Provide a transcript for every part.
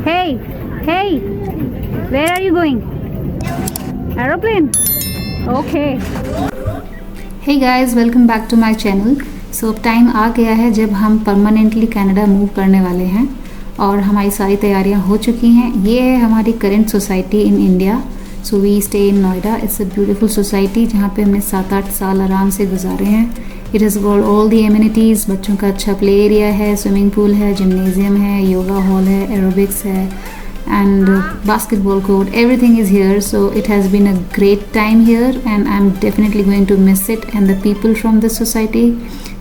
Hey, hey, where are you going? Aeroplane? Okay. Hey guys, welcome back to my channel. So अब time आ गया है जब हम permanently Canada move करने वाले हैं और हमारी सारी तैयारियां हो चुकी हैं. ये है हमारी current society in India. So we stay in Noida. It's a beautiful society जहाँ पे हमने 7-8 साल आराम से गुजारे हैं. It has got all the amenities. बच्चों का अच्छा प्ले एरिया है, स्विमिंग पूल है, जिम्नेजियम है, योगा हॉल है, एरोबिक्स है and basketball court. Everything is here, so it has been a great time here and I'm definitely going to miss it and the people from the society.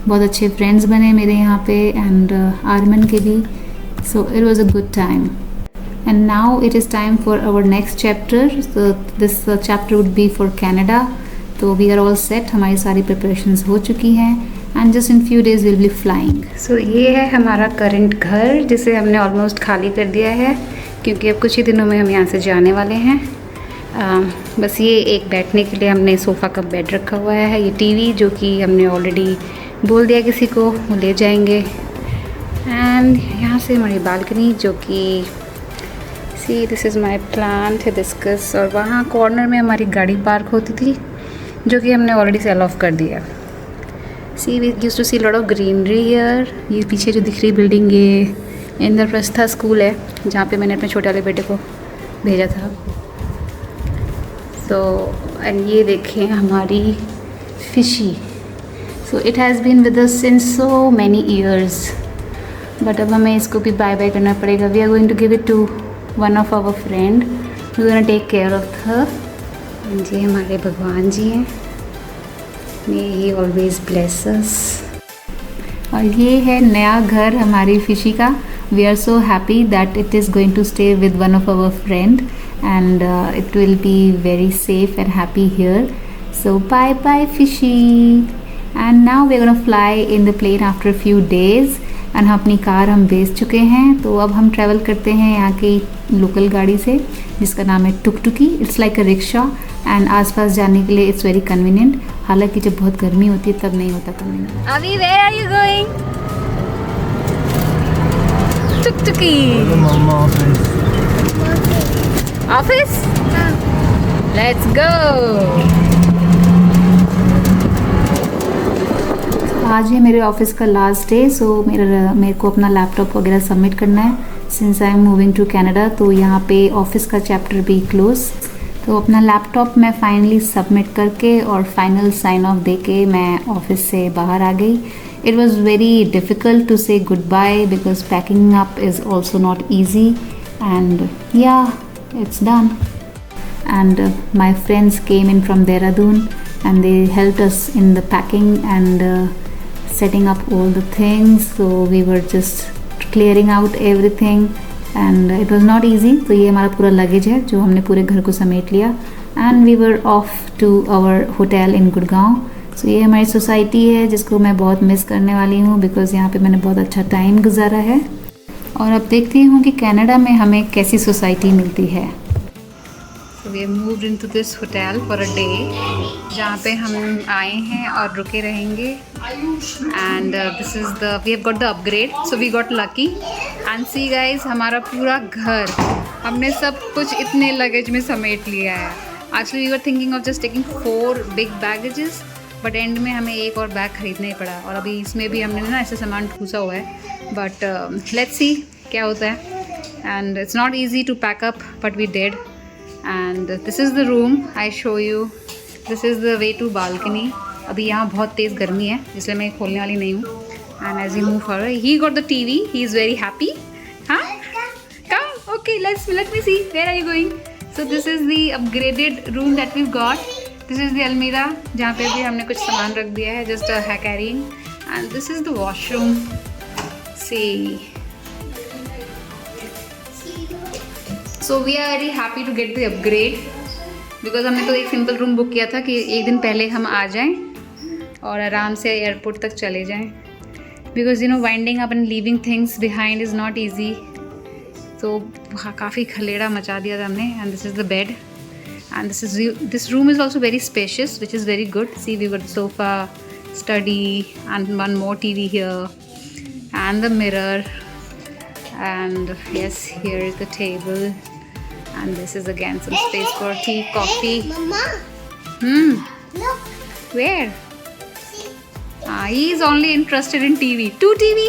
बहुत अच्छे friends बने मेरे यहाँ पे and Arman के भी. So it was a good time. And now it is time for our next chapter. So this chapter would be for Canada. तो we are all set. हमारी सारी preparations हो चुकी हैं and just in few days we'll be flying. So ये है हमारा current घर जिसे हमने almost खाली कर दिया है क्योंकि अब कुछ ही दिनों में हम यहाँ से जाने वाले हैं. बस ये एक बैठने के लिए हमने सोफ़ा का बेड रखा हुआ है. ये टीवी जो कि हमने ऑलरेडी बोल दिया किसी को वो ले जाएंगे. एंड यहाँ से हमारी बालकनी जो कि सी this is my plant hibiscus. और वहाँ कॉर्नर में हमारी गाड़ी पार्क होती थी जो कि हमने ऑलरेडी सेल ऑफ कर दिया. See we used to see lot of greenery here. ये पीछे जो दिख रही बिल्डिंग ये इंद्रप्रस्था स्कूल है जहाँ पे मैंने अपने छोटे वाले बेटे को भेजा था. सो एंड ये देखें हमारी fishy. So it has been with us since so many years but अब हमें इसको भी बाय बाय करना पड़ेगा. We are going to give it to one of our friend we gonna take care of her. जी हमारे भगवान जी हैं. May he always bless us. और ये है नया घर हमारी फिशी का. We are so happy that it is going to stay with one of our friend and it will be very safe and happy here. So bye bye fishy. And now we are going to fly in the plane after a few days. and हम अपनी car हम बेच चुके हैं तो अब हम travel करते हैं यहाँ की लोकल गाड़ी से जिसका नाम है टुकटुकी. It's like a rickshaw and आसपास जाने के लिए इट्स वेरी कन्वीनियंट. हालांकि जब बहुत गर्मी होती है तब नहीं होता कन्वीनियंट. अभी वेयर आर यू गोइंग? टुकटुकी ऑफिस. Let's go. आज है मेरे ऑफिस का लास्ट डे. सो मेरे को अपना लैपटॉप वगैरह सबमिट करना है since I am moving to Canada. तो यहाँ पे ऑफिस का चैप्टर भी क्लोज. तो अपना लैपटॉप मैं फाइनली सबमिट करके और फाइनल साइन ऑफ दे के मैं ऑफिस से बाहर आ गई. It was very difficult to say goodbye because packing up is also not easy and yeah, it's done. And my friends came in from Dehradun and they helped us in the packing and setting up all the things. So we were just clearing out everything and it was not easy. तो ये हमारा पूरा luggage है जो हमने पूरे घर को समेट लिया and we were off to our hotel in Gurgaon. सो ये हमारी सोसाइटी है जिसको मैं बहुत मिस करने वाली हूँ बिकॉज़ यहाँ पे मैंने बहुत अच्छा टाइम गुजारा है. और अब देखती हूँ कि कनाडा में हमें कैसी सोसाइटी मिलती है. So we have moved into this hotel for a day जहाँ पे हम आए हैं और रुके रहेंगे. And this is the we have got the upgrade. So we got lucky. And see guys हमारा पूरा घर हमने सब कुछ इतने लगेज में समेट लिया है. Actually we were thinking of just taking 4 big baggages but end में हमें एक और बैग ख़रीदना ही पड़ा. और अभी इसमें भी हमने ना ऐसे सामान ठूसा हुआ है बट लेट्स सी क्या होता है. And it's not easy to pack up but we did. And this is the room I show you. This is the way to balcony. अभी यहाँ बहुत तेज़ गर्मी है इसलिए मैं खोलने वाली नहीं हूँ. And as you move forward he got the TV. He is very happy. हाँ come okay let me see where are you going. So this is the upgraded room that we got. This is the अलमीरा जहाँ पे भी हमने कुछ सामान रख दिया है जस्ट है carrying. And this is the washroom. See so we are very happy to get the upgrade because हमने तो एक सिंपल रूम बुक किया था कि एक दिन पहले हम आ जाएं और आराम से एयरपोर्ट तक चले जाएं because you know winding up and leaving things behind is not easy. तो काफ़ी खलेड़ा मचा दिया था हमने. And this is the bed. And this room is also very spacious, which is very good. See, we got the sofa, study, and one more TV here, and the mirror, And yes, here is the table, and this is again some space for tea, coffee. Mama, look. Where? He is only interested in TV. 2 TV.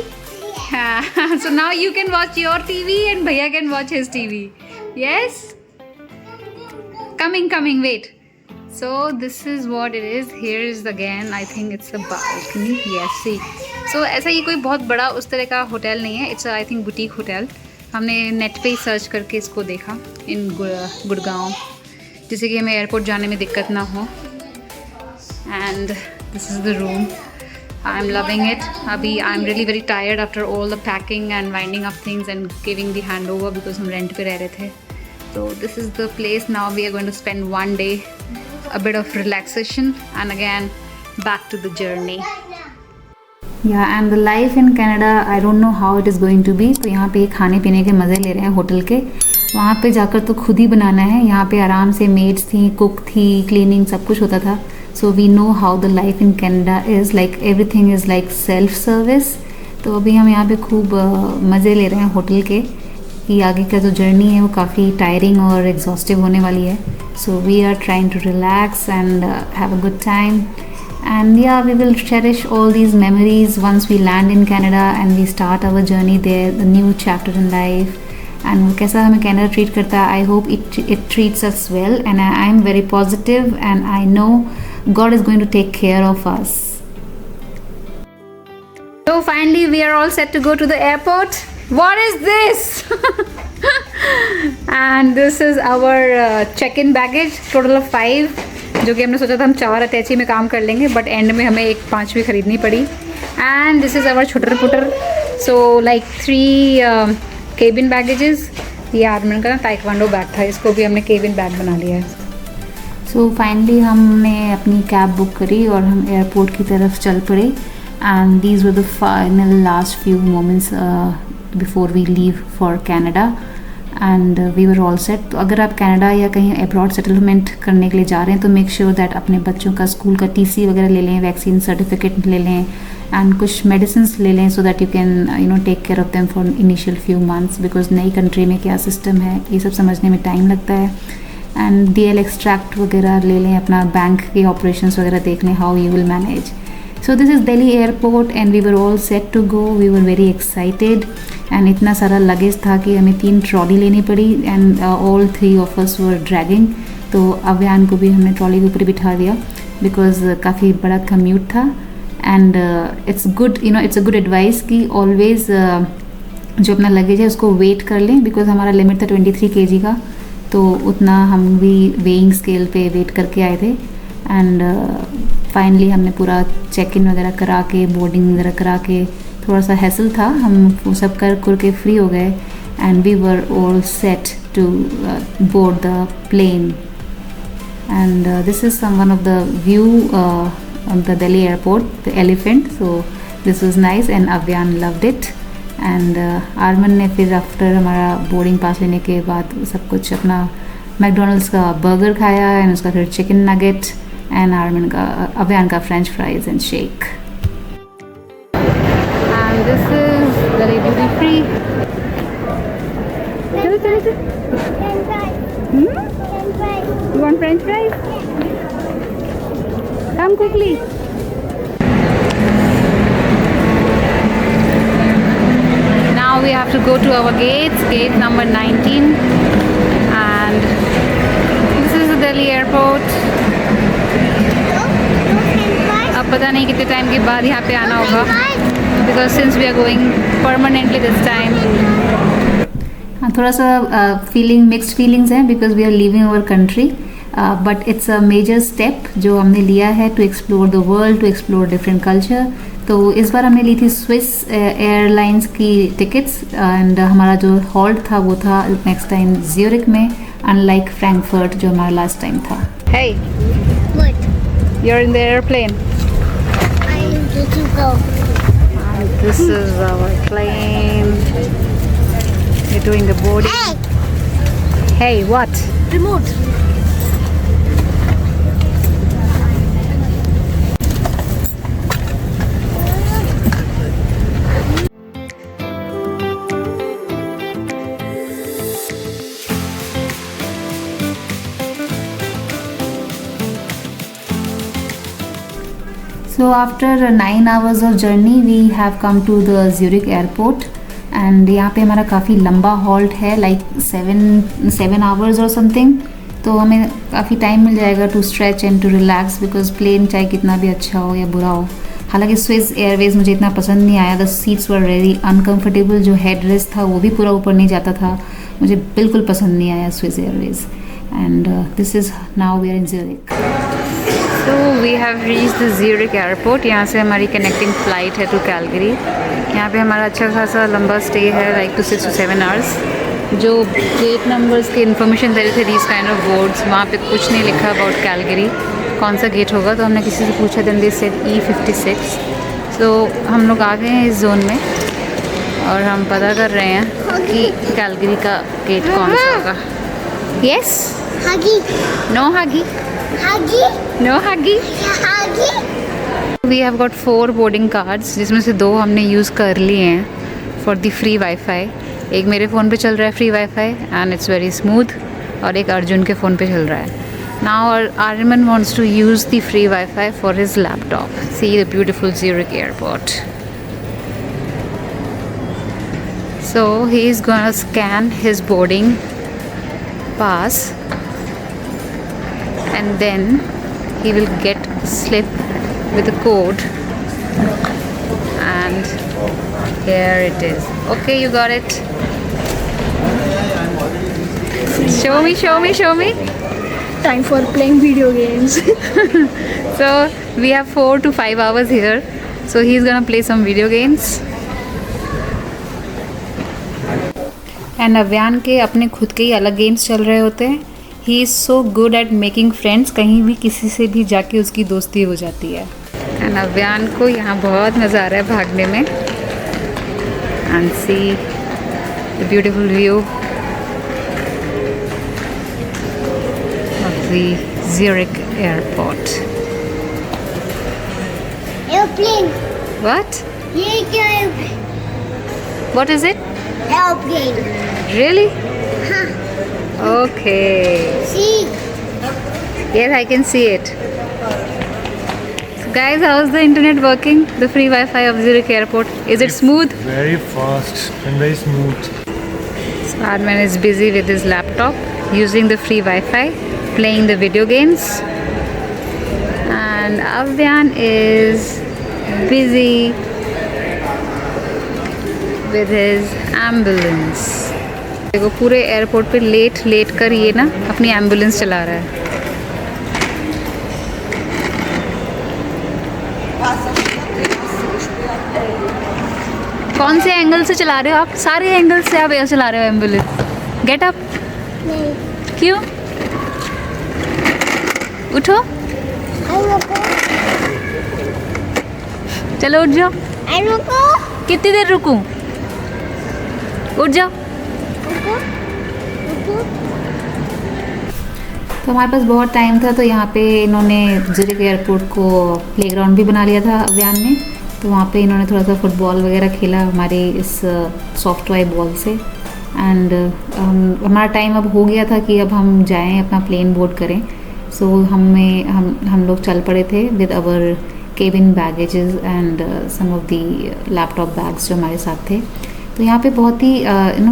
So now you can watch your TV and Bhaiya can watch his TV. Yes. Coming. Wait. So this is what it is. Here is again, I think it's a balcony. Yes, see. So ऐसा ये कोई बहुत बड़ा उस तरह का hotel नहीं है. It's I think boutique hotel. हमने नेट पे ही सर्च करके इसको देखा इन गुड़गांव, जिससे कि हमें एयरपोर्ट जाने में दिक्कत ना हो. And this is the room. I'm loving it. Abhi I'm really very tired after all the packing and winding up things and giving the handover because हम rent पे रह रहे थे. So this is the place. Now we are going to spend one day, a bit of relaxation, and again back to the journey. Yeah, and the life in Canada, I don't know how it is going to be. तो यहाँ पे खाने पीने के मज़े ले रहे हैं होटल के. वहाँ पे जाकर तो खुद ही बनाना है. यहाँ पे आराम से मेड्स थी, कुक थी, क्लीनिंग सब कुछ होता था. So we know how the life in Canada is, like everything is like self service. तो अभी हम यहाँ पे खूब मज़े ले रहे हैं होटल के, कि आगे का जो जर्नी है वो काफ़ी टायरिंग और एग्जॉस्टिव होने वाली है. So we are trying to relax and have a good time. And yeah, we will cherish all these memories once we land in Canada and we start our journey there, the new chapter in life. And वो कैसा हमें Canada treat करता है, I hope it treats us well, and I am very positive and I know God is going to take care of us. So finally we are all set to go to the airport. What is this? And this is our check-in baggage, total of 5, जो कि हमने सोचा था हम 4 अटैची में काम कर लेंगे, बट एंड में हमें एक 5वीं खरीदनी पड़ी. एंड दिस इज़ आवर छुटर पुटर. So like 3 cabin baggages. ये आर्मन का ताइक्वांडो बैग था, इसको भी हमने केबिन बैग बना लिया है. सो फाइनली हमने अपनी कैब बुक करी और हम एयरपोर्ट की तरफ चल पड़े. And these were the final last few moments before we leave for Canada. And we were all set. तो अगर आप कनाडा या कहीं अब्रॉड सेटलमेंट करने के लिए जा रहे हैं तो मेक श्योर दैट अपने बच्चों का स्कूल का TC वगैरह ले लें, वैक्सीन सर्टिफिकेट ले लें, एंड कुछ मेडिसिन ले लें, so that you can take care of them for initial few months. Because नई कंट्री में क्या सिस्टम है ये सब समझने में टाइम लगता है. एंड DL एक्सट्रैक्ट वगैरह ले लें, अपना बैंक के ऑपरेशंस वगैरह देख लें, how you will manage. So this is Delhi airport and we were all set to go. We were very excited and इतना सारा लगेज था कि हमें 3 ट्रॉली लेनी पड़ी and all 3 of us were dragging. तो अव्यान को भी हमने ट्रॉली के ऊपर बिठा दिया because काफ़ी बड़ा कम्यूट था. and it's good, it's a good advice कि always जो अपना लगेज है उसको वेट कर लें, because हमारा लिमिट था 23 kg का. तो उतना हम भी वेइंग स्केल पे वेट करके आए थे. एंड फाइनली हमने पूरा चेक इन वगैरह करा के, बोर्डिंग वगैरह करा के, थोड़ा सा हैसल था, हम वो सब कर के फ्री हो गए. And we were all set to board the plane. And this is one of the view of the Delhi airport, the elephant. So this was nice and Avyaan loved it. And Arman ने फिर आफ्टर हमारा boarding pass लेने के बाद सब कुछ अपना McDonald's का बर्गर खाया एंड उसका फिर चिकन नगेट एंड आर्मन का अव्यान का French fries and shake. And this is Delhi duty free. You want French fries? Come quickly. Now we have to go to our gates, gate number 19, and this is the Delhi airport. अब पता नहीं कितने time के बाद यहाँ पे आना होगा, because since we are going permanently this time. थोड़ा सा फीलिंग मिक्स्ड फीलिंग्स हैं because we are leaving our country, but it's a major step जो हमने लिया है to explore the world, to explore different culture. तो इस बार हमने ली थी स्विस एयरलाइंस की टिकट्स एंड हमारा जो हॉल्ट था वो था नेक्स्ट टाइम ज्यूरिक में, अनलाइक फ्रैंकफर्ट जो हमारा लास्ट टाइम था. Hey, What? you're in the airplane. I need to go. And this is our plane. We're doing the boarding. Hey, what? Remote. So after 9 hours of journey we have come to the Zurich airport and यहाँ पे हमारा काफ़ी लंबा halt है, like 7 hours और something. तो हमें काफ़ी टाइम मिल जाएगा to stretch and to relax, because plane चाहे कितना भी अच्छा हो या बुरा हो. हालांकि स्विस एयरवेज़ मुझे इतना पसंद नहीं आया. The seats were very uncomfortable. जो हेड रेस्ट था वो भी पूरा ऊपर नहीं जाता था. मुझे बिल्कुल पसंद नहीं आया Swiss Airways. And this is now we are in Zurich. तो we have reached the Zurich airport. यहाँ से हमारी कनेक्टिंग फ़्लाइट है टू कैलगरी. यहाँ पे हमारा अच्छा खासा लंबा स्टे है, लाइक 6 to 7 आवर्स. जो गेट नंबर्स की इन्फॉर्मेशन दे रहे थे, दीज काइंड ऑफ बोर्ड्स, वहाँ पे कुछ नहीं लिखा अबाउट कैलगरी कौन सा गेट होगा. तो हमने किसी से पूछा, देन दे सेड E56. तो हम लोग आ गए हैं इस जोन में और हम पता कर रहे हैं कि कैलगरी का गेट कौन सा होगा. Yes, Huggy. No Huggy, Huggy. No Huggy. Huggy. We have got 4 boarding cards, जिसमें से 2 हमने यूज़ कर लिए हैं फॉर द फ्री वाईफाई. एक मेरे फ़ोन पे चल रहा है free wifi and it's very smooth, और एक अर्जुन के फ़ोन पे चल रहा है. Now Aryaman wants to use the free wifi for his laptop. See the beautiful Zurich airport. So he is gonna scan his boarding pass and then he will get slip with a code, and here it is. Okay, you got it. Show me, show me, show me. Time for playing video games. So we have 4 to 5 hours here, so he's gonna play some video games. And Avyan के अपने खुद के ही अलग games चल रहे होते हैं. He is so good at making friends. कहीं भी किसी से भी जाके उसकी दोस्ती हो जाती है. एंड अव्यान को यहाँ बहुत मज़ा आ रहा है भागने में. And C the beautiful view of the Zurich airport. Airplane. What? ये क्या है? What is it? Airplane. Really? हाँ. Okay. See. Yes, I can see it. So guys, how is the internet working? The free Wi-Fi of Zurich Airport. Is it smooth? Very fast and very smooth. So Arman is busy with his laptop, using the free Wi-Fi, playing the video games. And Avyan is busy with his ambulance. देखो पूरे airport पे late कर ये ना अपनी ambulance चला रहा है. कौन से एंगल से चला रहे हो आप? सारे एंगल से आप ये चला रहे हो एम्बुलेंस. Get up. नहीं. क्यों? उठो, चलो उठ जाओ. कितनी देर रुकूं? उठ जाओ. तो हमारे पास बहुत टाइम था, तो यहाँ पे इन्होंने ज़्यूरिख एयरपोर्ट को प्लेग्राउंड भी बना लिया था अव्यान ने. तो वहाँ पे इन्होंने थोड़ा सा फुटबॉल वगैरह खेला हमारे इस सॉफ्ट टॉय बॉल से. एंड हमारा टाइम अब हो गया था कि अब हम जाएं अपना प्लेन बोर्ड करें. सो हम लोग चल पड़े थे with our cabin baggages and some of the laptop bags जो हमारे साथ थे. तो यहाँ पे बहुत ही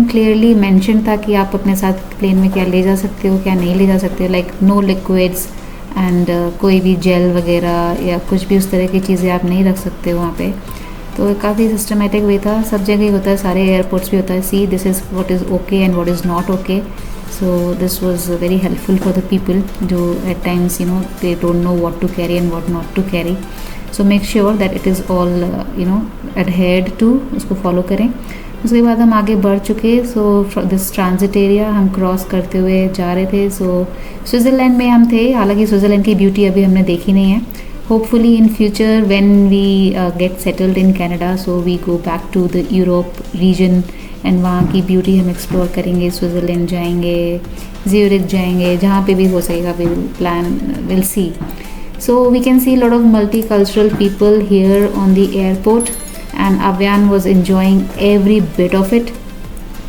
क्लियरली मेंशन था कि आप अपने साथ प्लेन में क्या ले जा सकते हो, क्या नहीं ले जा सकते हो. लाइक नो लिक्विड्स एंड कोई भी जेल वगैरह या कुछ भी उस तरह की चीज़ें आप नहीं रख सकते हो वहाँ पे. तो काफ़ी सिस्टमेटिक वे था. सब जगह ही होता है, सारे एयरपोर्ट्स भी होता है. See this is what is okay and what is not okay. So this was very helpful for the people जो at times they don't know what to carry and what not to carry. So make sure that it is all adhered to, उसको follow करें. उसके बाद हम आगे बढ़ चुके. So this transit area हम क्रॉस करते हुए जा रहे थे. सो स्विट्ज़रलैंड में हम थे. हालांकि स्विट्ज़रलैंड की ब्यूटी अभी हमने देखी नहीं है. Hopefully in future when we get settled in Canada, so we go back to the Europe region and वहाँ की ब्यूटी हम एक्सप्लोर करेंगे. स्विट्ज़रलैंड जाएंगे, ज़्यूरिख जाएंगे, जहाँ पे भी हो सकेगा will see. So we can see lot of multicultural people here on the airport. And Avyaan was enjoying every bit of it.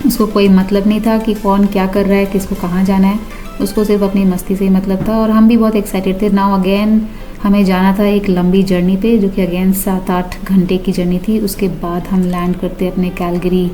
उसको कोई मतलब नहीं था कि कौन क्या कर रहा है, किसको कहाँ जाना है. उसको सिर्फ अपनी मस्ती से ही मतलब था. और हम भी बहुत एक्साइटेड थे. नाउ अगेन हमें जाना था एक लंबी जर्नी पे, जो कि अगेन 7-8 घंटे की जर्नी थी। उसके बाद हम लैंड करते अपने कैलगरी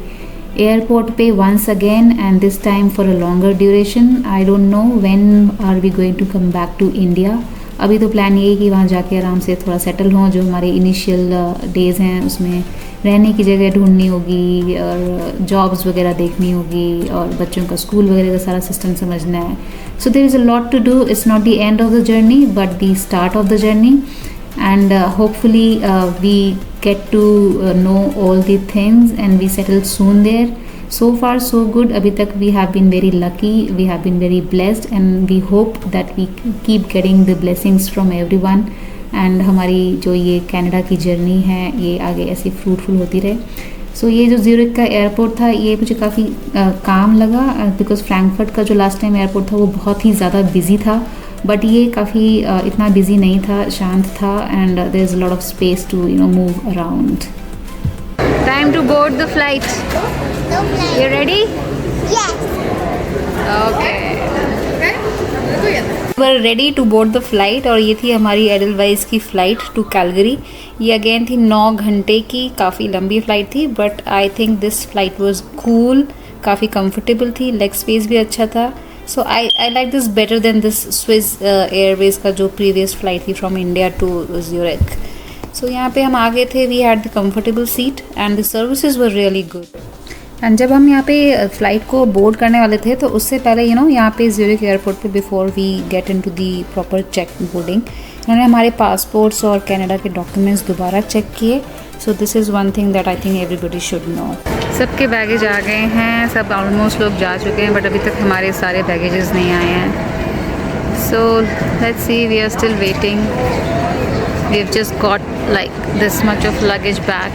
एयरपोर्ट पे once again, and this time for a longer duration. I don't know when are we going to come back to India. अभी तो प्लान ये है कि वहाँ जाके आराम से थोड़ा सेटल हों। जो हमारे इनिशियल डेज़ हैं उसमें रहने की जगह ढूंढनी होगी और जॉब्स वगैरह देखनी होगी और बच्चों का स्कूल वगैरह का सारा सिस्टम समझना है। So there is a lot to do. It's not the end of the journey but the start of the journey, and hopefully we get to know all the things and we settle soon there. So far so good. abhi tak we have been very lucky, we have been very blessed, and we hope that we keep getting the blessings from everyone, and हमारी जो ये Canada की journey है ये आगे ऐसी fruitful होती रहे। सो ये जो ज्यूरिख का एयरपोर्ट था ये मुझे काफ़ी काम लगा, बिकॉज फ्रैंकफर्ट का जो लास्ट टाइम एयरपोर्ट था वो बहुत ही ज़्यादा बिजी था, बट ये काफ़ी इतना बिजी नहीं था, शांत था, and there is a lot of space to move around. Time to board the flight. No plane. You ready? Yes. Okay, we're ready to board the flight. और ये थी हमारी एडलवाइस की फ़्लाइट टू कैलगरी। ये again थी 9 घंटे की, काफ़ी लंबी फ़्लाइट थी, but I think this flight was cool, काफ़ी कंफर्टेबल थी, लेग स्पेस भी अच्छा था। So I like this better than this Swiss Airways का जो प्रीवियस फ्लाइट थी from India to Zurich. So यहाँ पे हम आ गए थे, we had the comfortable seat and the services were really good. And जब हम यहाँ पे फ़्लाइट को बोर्ड करने वाले थे तो उससे पहले यहाँ पे ज्यूरिख एयरपोर्ट पे before we get into the proper check boarding, इन्होंने हमारे पासपोर्ट्स और कनाडा के डॉक्यूमेंट्स दोबारा चेक किए। सो this is one thing that I think everybody should know. सबके बैगेज आ गए हैं, सब ऑलमोस्ट लोग जा चुके हैं, बट अभी तक हमारे सारे बैगेजेस नहीं आए हैं। So let's see, we are still waiting. We have just got like this much of luggage back,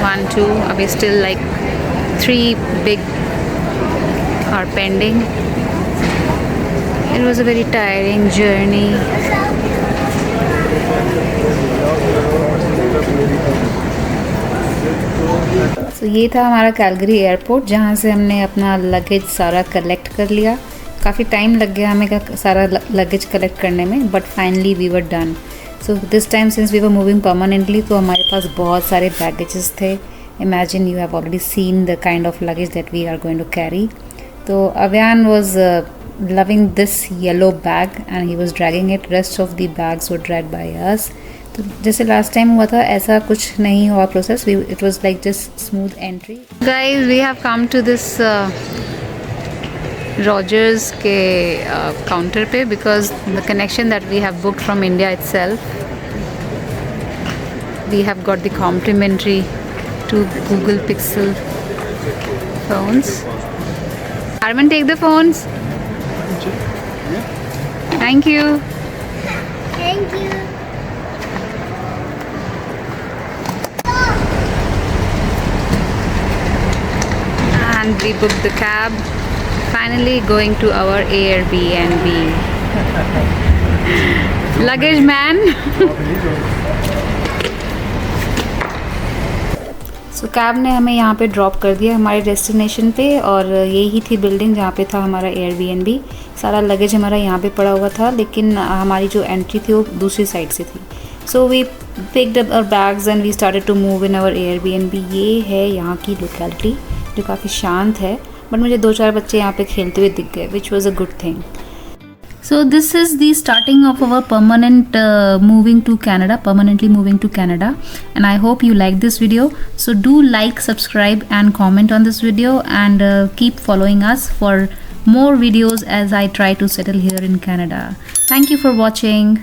1, 2, अभी still like 3 big are pending. It was a very tiring journey. So ये था हमारा कैलगरी एयरपोर्ट, जहाँ से हमने अपना luggage सारा collect कर लिया। काफ़ी टाइम लग गया हमें सारा लगेज कलेक्ट करने में, but finally we were done. So this time since we were moving permanently, तो हमारे पास बहुत सारे बैगेजेस थे। Imagine you have already seen the kind of luggage that we are going to carry. So Avyan was loving this yellow bag and he was dragging it. Rest of the bags were dragged by us. तो जैसे last time हुआ था ऐसा कुछ नहीं हुआ process, it was like just smooth entry. Guys, we have come to this Rogers के counter पे, because the connection that we have booked from India itself, we have got the complimentary 2 Google Pixel phones. Arman, take the phones. Thank you. Thank you. And we booked the cab. Finally going to our Airbnb. Luggage man. So cab ने हमें यहाँ पे drop कर दिया हमारे destination पे, और यही थी बिल्डिंग जहाँ पे था हमारा एयरबीएनबी। सारा लगेज हमारा यहाँ पे पड़ा हुआ था, लेकिन हमारी जो एंट्री थी वो दूसरी साइड से थी। So we picked up our bags and we started to move in our Airbnb. ये है यहाँ की लोकेलिटी जो काफ़ी शांत है, बट मुझे 2-4 बच्चे यहाँ पे खेलते हुए दिख गए, which was a good thing. So this is the starting of our permanently moving to Canada, and I hope you like this video. So do like, subscribe and comment on this video, and keep following us for more videos as I try to settle here in Canada. Thank you for watching.